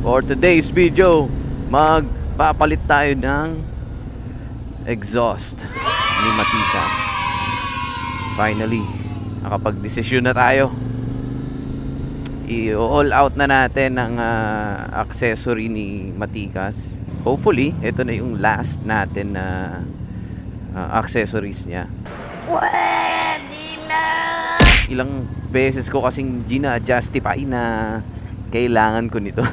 For today's video, magpapalit tayo ng exhaust ni Matikas. Finally, nakapag-desisyon na tayo. I-all out na natin ang accessory ni Matikas. Hopefully, ito na yung last natin na accessories niya. Pwede na! Ilang beses ko kasing gina-justify na kailangan ko nito.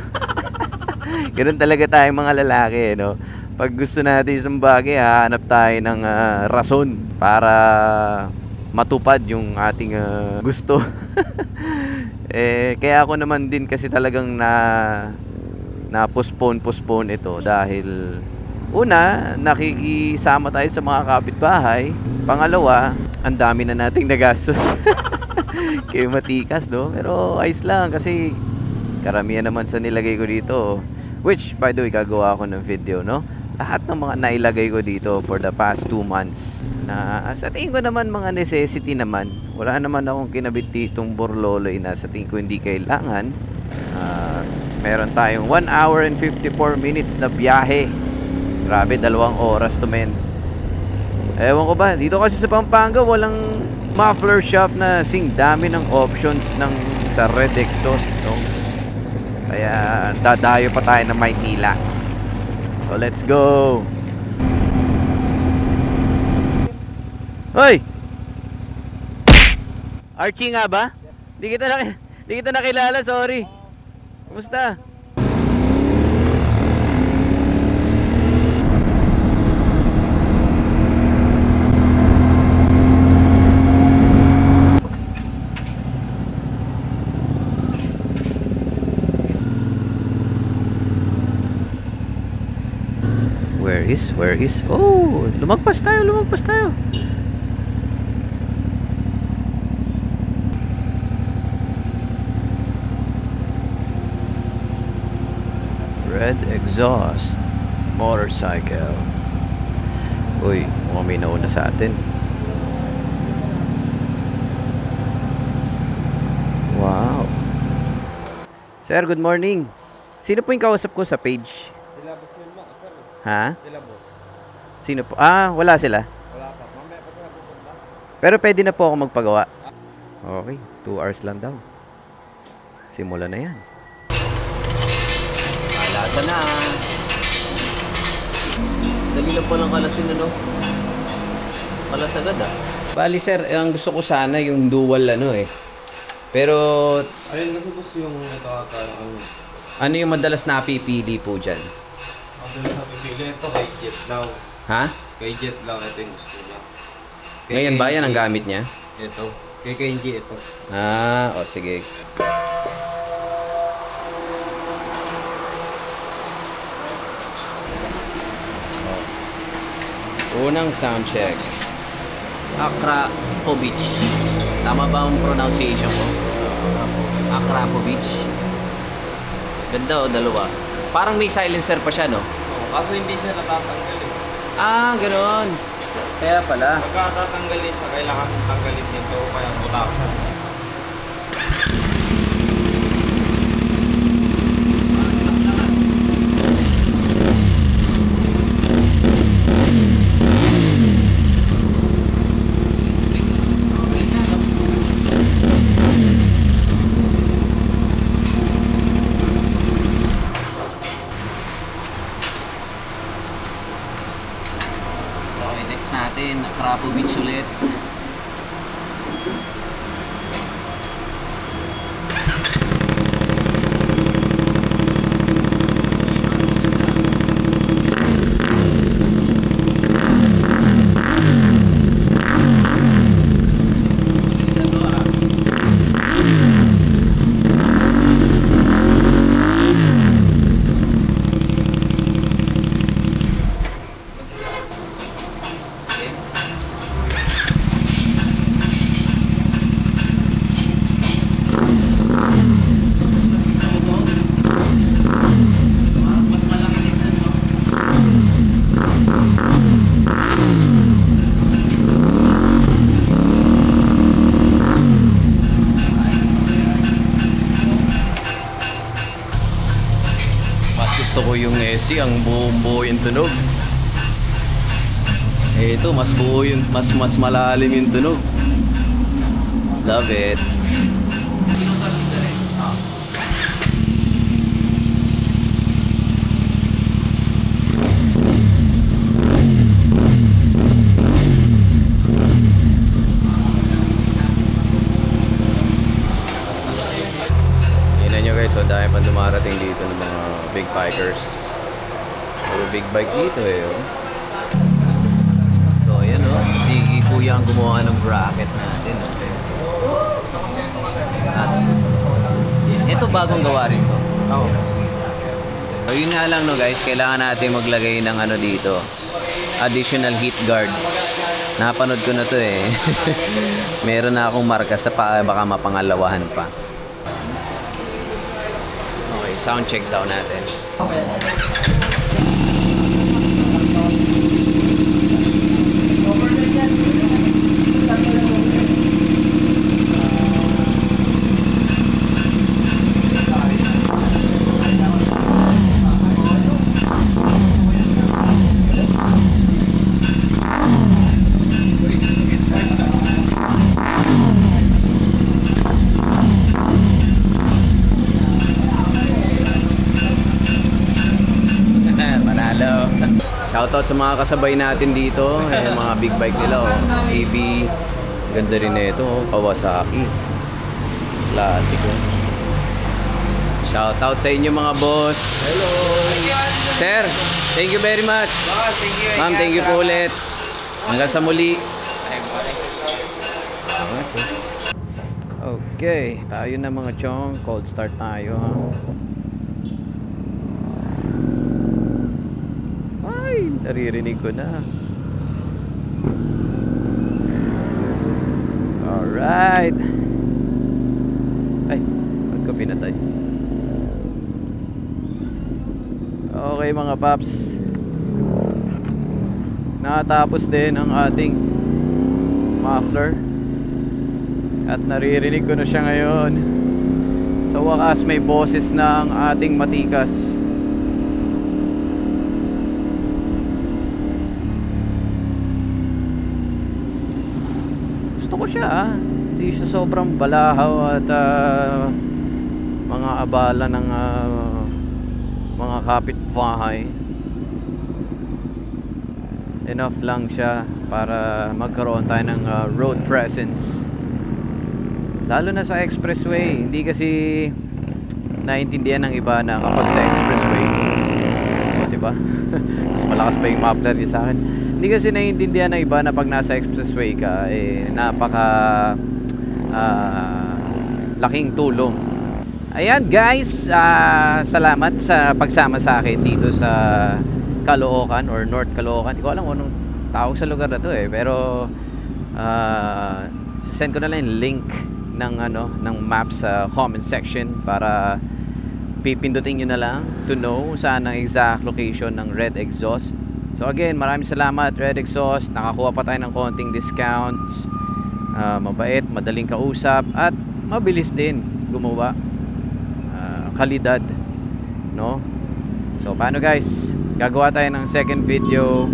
Ganun talaga tayong mga lalaki, no? Pag gusto natin isang bagay, hanap tayo ng rason para matupad yung ating gusto. Kaya ako naman din kasi talagang na postpone ito dahil una, nakikisama tayo sa mga kapitbahay. Pangalawa, ang dami na nating nagastos kay Matikas, no? Pero ayos lang kasi karamihan naman sa nilagay ko dito, which by the way gagawa ako ng video, no? Lahat ng mga nailagay ko dito for the past 2 months na sa tingin ko naman mga necessity naman. Wala naman akong kinabit ditong burloloy na sa tingin ko hindi kailangan. Meron tayong 1 hour and 54 minutes na biyahe. Grabe, 2 oras to, men. Ewan ko ba, dito kasi sa Pampanga walang muffler shop na sing dami ng options sa red exhaust, no? Kaya dadayo pa tayo ng Maynila. So let's go. Hoy! Archie nga ba? Di kita nakilala, sorry. Kumusta? Where is? Oh, lumagpas tayo. Red exhaust motorcycle. Uy, mukhang may nauna sa atin. Wow. Sir, good morning. Sino po yung kausap ko sa page? Ha? Sino po? Wala sila. Wala pa. Mamaya pa sila pupunta. Pero pwede na po ako magpagawa. Okay, 2 hours lang daw. Simula na yan. Alata na. Dali lang po lang kalasin, ano? Kalas agad, Bali, sir, ang gusto ko sana yung dual, Pero Ayun kasi boss yung ano yung madalas napipili po dyan? madalas na pipili ito kay Jet Lao. Ha? Kay Jet Lao, ito yung gusto niya. Ngayon ba yan ang gamit niya? Ito. Kay Kenji ito. Sige. Unang sound check. Akrapovic. Tama ba ang pronunciation ko? Akrapovic. Ganda, dalawa. Parang may silencer pa siya, no? Oo, kaso hindi siya natatanggal eh. Ganoon. Kaya pala. Pagka tatanggalin siya, kailangan tanggalin nito kaya butasan. Natin, Akrapovic ulit. Gusto ko yung SC, ang buong-buo yung tunog. Ito, mas buo yung, mas malalim yung tunog. Love it. So dahil pa dumarating dito ng mga big bikers. Puro big bike dito eh. Oh. So ayan o, si kuya ang gumawa ng bracket natin. Okay. At ito bagong gawa rin to. Oo. So yun nga lang no guys, kailangan natin maglagay ng ano dito, additional heat guard. Napanood ko na to eh. Meron na akong marka sa paa, baka mapangalawahan pa. Sound check daw natin. Shoutout sa mga kasabay natin dito, mga big bike nila, oh. CB, ganda rin ito, oh. Kawasaki, klasiko. Shoutout sa inyo mga boss. Hello. Sir, thank you very much. Thank you. Ma'am, thank you po ulit. Hanggang sa muli. Okay, tayo na mga chong. Cold start tayo. Ay, naririnig ko na. Alright. Ay, ba't ko pinatay? Okay mga paps, natapos din ang ating muffler at naririnig ko na siya ngayon. Sa wakas may boses na ang ating matikas. Gusto ko siya, hindi siya sobrang balahaw at mga abala ng mga kapitbahay. Enough lang siya para magkaroon tayo ng road presence, lalo na sa expressway. Hindi kasi naintindihan ng iba na kapag sa expressway, o diba? Mas malakas pa yung muffler niya sa akin. Hindi kasi naiintindihan ng iba na pag nasa expressway ka, napaka laking tulong. Ayan guys, salamat sa pagsama sa akin dito sa Caloocan or North Caloocan. Hindi ko alam kung anong tawag sa lugar na to pero send ko na lang yung link ng map sa comment section para pipindutin nyo na lang to know saan ang exact location ng Red Exhaust. So again, maraming salamat Red Exhaust. Nakakuha pa tayo ng konting discounts. Mabait, madaling kausap at mabilis din gumawa. Kalidad, no? So paano guys, gagawa tayo ng second video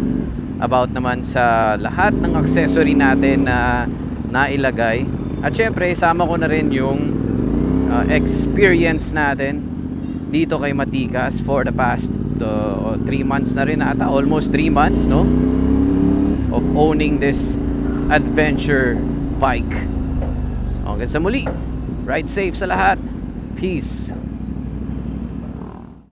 about naman sa lahat ng accessory natin na nailagay. At syempre isama ko na rin yung experience natin dito kay Matikas for the past 3 months na rin ata, almost 3 months, no, of owning this adventure bike. So hanggang sa muli, ride safe sa lahat. Peace.